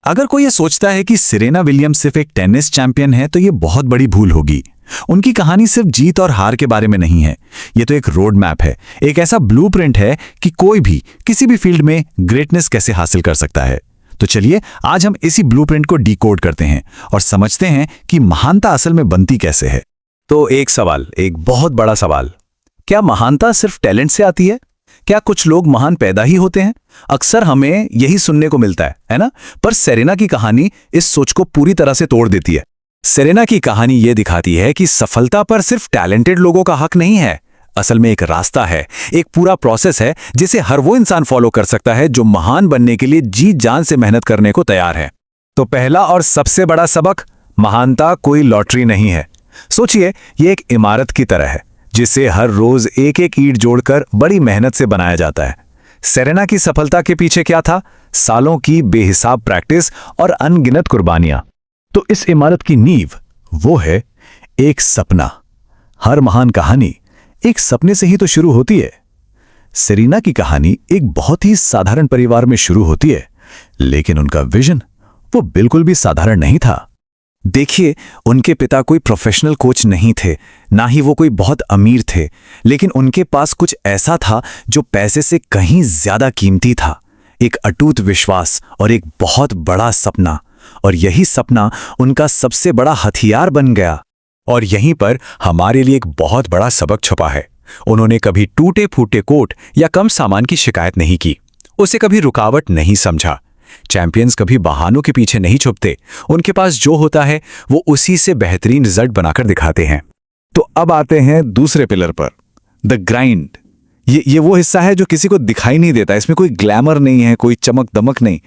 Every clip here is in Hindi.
अगर कोई ये सोचता है कि सेरेना विलियम्स सिर्फ एक टेनिस चैंपियन है तो ये बहुत बड़ी भूल होगी। उनकी कहानी सिर्फ जीत और हार के बारे में नहीं है, ये तो एक रोड मैप है, एक ऐसा ब्लूप्रिंट है कि कोई भी किसी भी फील्ड में ग्रेटनेस कैसे हासिल कर सकता है। तो चलिए आज हम इसी ब्लूप्रिंट को डिकोड करते हैं और समझते हैं कि महानता असल में बनती कैसे है। तो एक सवाल, एक बहुत बड़ा सवाल, क्या महानता सिर्फ टैलेंट से आती है? क्या कुछ लोग महान पैदा ही होते हैं? अक्सर हमें यही सुनने को मिलता है ना? पर सेरेना की कहानी इस सोच को पूरी तरह से तोड़ देती है। सेरेना की कहानी ये दिखाती है कि सफलता पर सिर्फ टैलेंटेड लोगों का हक नहीं है। असल में एक रास्ता है, एक पूरा प्रोसेस है जिसे हर वो इंसान फॉलो कर सकता है जो महान बनने के लिए जी जान से मेहनत करने को तैयार है। तो पहला और सबसे बड़ा सबक, महानता कोई लॉटरी नहीं है। सोचिए, ये एक इमारत की तरह है जिसे हर रोज एक एक ईंट जोड़कर बड़ी मेहनत से बनाया जाता है। सेरेना की सफलता के पीछे क्या था? सालों की बेहिसाब प्रैक्टिस और अनगिनत कुर्बानियां। तो इस इमारत की नींव वो है एक सपना। हर महान कहानी एक सपने से ही तो शुरू होती है। सेरेना की कहानी एक बहुत ही साधारण परिवार में शुरू होती है, लेकिन उनका विजन वो बिल्कुल भी साधारण नहीं था। देखिए, उनके पिता कोई प्रोफेशनल कोच नहीं थे, ना ही वो कोई बहुत अमीर थे, लेकिन उनके पास कुछ ऐसा था जो पैसे से कहीं ज्यादा कीमती था। एक अटूट विश्वास और एक बहुत बड़ा सपना। और यही सपना उनका सबसे बड़ा हथियार बन गया। और यहीं पर हमारे लिए एक बहुत बड़ा सबक छुपा है। उन्होंने कभी टूटे फूटे कोट या कम सामान की शिकायत नहीं की, उसे कभी रुकावट नहीं समझा। चैंपियंस कभी बहानों के पीछे नहीं छुपते, उनके पास जो होता है वो उसी से बेहतरीन रिजल्ट बनाकर दिखाते हैं। तो अब आते हैं दूसरे पिलर पर, द ग्राइंड। ये वो हिस्सा है जो किसी को दिखाई नहीं देता। इसमें कोई ग्लैमर नहीं है, कोई चमक दमक नहीं,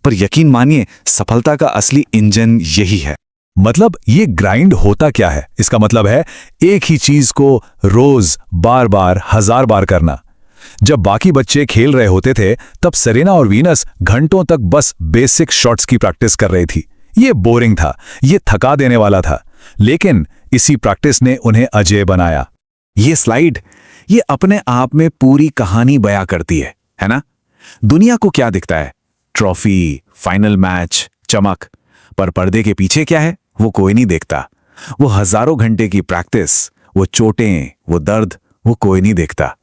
पर यकीन मानिए सफलता का असली इंजन यही है। मतलब ये ग्राइंड होता क्या है? इसका मतलब है एक ही चीज को रोज बार बार 1000 बार करना। जब बाकी बच्चे खेल रहे होते थे तब सेरेना और वीनस घंटों तक बस बेसिक शॉट्स की प्रैक्टिस कर रही थी। ये बोरिंग था, ये थका देने वाला था, लेकिन इसी प्रैक्टिस ने उन्हें अजेय बनाया। ये स्लाइड, ये अपने आप में पूरी कहानी बयां करती है ना? दुनिया को क्या दिखता है? ट्रॉफी, फाइनल मैच, चमक। पर पर्दे के पीछे क्या है वो कोई नहीं देखता। वो हजारों घंटे की प्रैक्टिस, वो चोटें, वो दर्द, वो कोई नहीं देखता।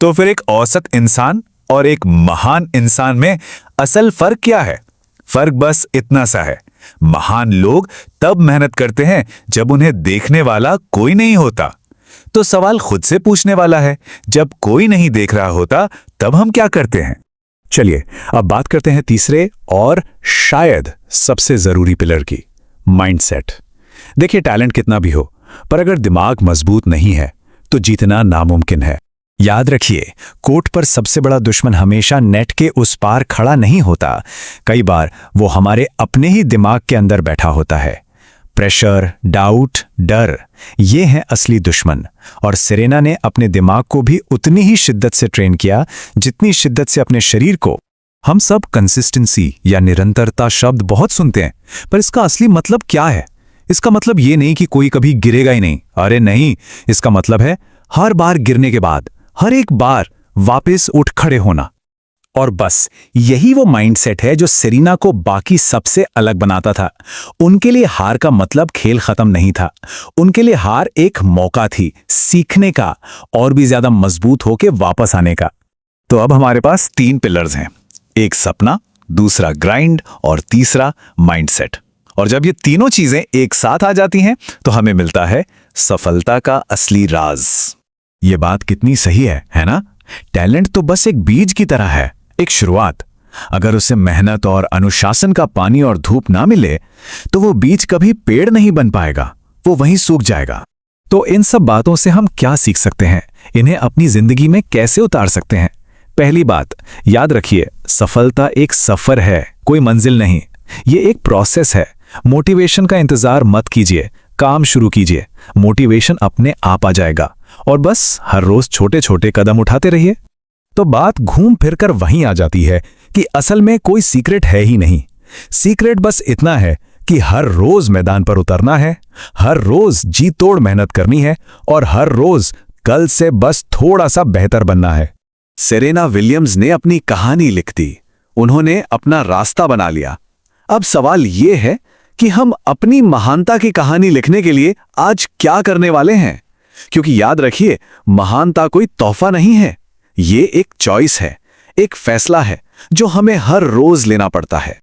तो फिर एक औसत इंसान और एक महान इंसान में असल फर्क क्या है? फर्क बस इतना सा है, महान लोग तब मेहनत करते हैं जब उन्हें देखने वाला कोई नहीं होता। तो सवाल खुद से पूछने वाला है, जब कोई नहीं देख रहा होता तब हम क्या करते हैं? चलिए अब बात करते हैं तीसरे और शायद सबसे जरूरी पिलर की, माइंडसेट। देखिए, टैलेंट कितना भी हो, पर अगर दिमाग मजबूत नहीं है तो जीतना नामुमकिन है। याद रखिए, कोर्ट पर सबसे बड़ा दुश्मन हमेशा नेट के उस पार खड़ा नहीं होता। कई बार वो हमारे अपने ही दिमाग के अंदर बैठा होता है। प्रेशर, डाउट, डर, ये हैं असली दुश्मन। और सेरेना ने अपने दिमाग को भी उतनी ही शिद्दत से ट्रेन किया जितनी शिद्दत से अपने शरीर को। हम सब कंसिस्टेंसी या निरंतरता शब्द बहुत सुनते हैं, पर इसका असली मतलब क्या है? इसका मतलब ये नहीं कि कोई कभी गिरेगा ही नहीं। अरे नहीं, इसका मतलब है हर बार गिरने के बाद हर एक बार वापस उठ खड़े होना। और बस यही वो माइंडसेट है जो सेरेना को बाकी सबसे अलग बनाता था। उनके लिए हार का मतलब खेल खत्म नहीं था। उनके लिए हार एक मौका थी सीखने का और भी ज्यादा मजबूत होके वापस आने का। तो अब हमारे पास 3 पिलर्स हैं, एक सपना, दूसरा ग्राइंड और तीसरा माइंडसेट। और जब ये तीनों चीजें एक साथ आ जाती हैं तो हमें मिलता है सफलता का असली राज। ये बात कितनी सही है ना? टैलेंट तो बस एक बीज की तरह है, एक शुरुआत। अगर उसे मेहनत और अनुशासन का पानी और धूप ना मिले तो वो बीज कभी पेड़ नहीं बन पाएगा, वो वहीं सूख जाएगा। तो इन सब बातों से हम क्या सीख सकते हैं? इन्हें अपनी जिंदगी में कैसे उतार सकते हैं? पहली बात, याद रखिए, सफलता एक सफर है, कोई मंजिल नहीं। ये एक प्रोसेस है। मोटिवेशन का इंतजार मत कीजिए, काम शुरू कीजिए, मोटिवेशन अपने आप आ जाएगा। और बस हर रोज छोटे छोटे कदम उठाते रहिए। तो बात घूम फिरकर वहीं आ जाती है कि असल में कोई सीक्रेट है ही नहीं। सीक्रेट बस इतना है कि हर रोज मैदान पर उतरना है, हर रोज जी तोड़ मेहनत करनी है और हर रोज कल से बस थोड़ा सा बेहतर बनना है। सेरेना विलियम्स ने अपनी कहानी लिख दी, उन्होंने अपना रास्ता बना लिया। अब सवाल ये है कि हम अपनी महानता की कहानी लिखने के लिए आज क्या करने वाले हैं? क्योंकि याद रखिए, महानता कोई तोहफा नहीं है, ये एक चॉइस है, एक फैसला है जो हमें हर रोज लेना पड़ता है।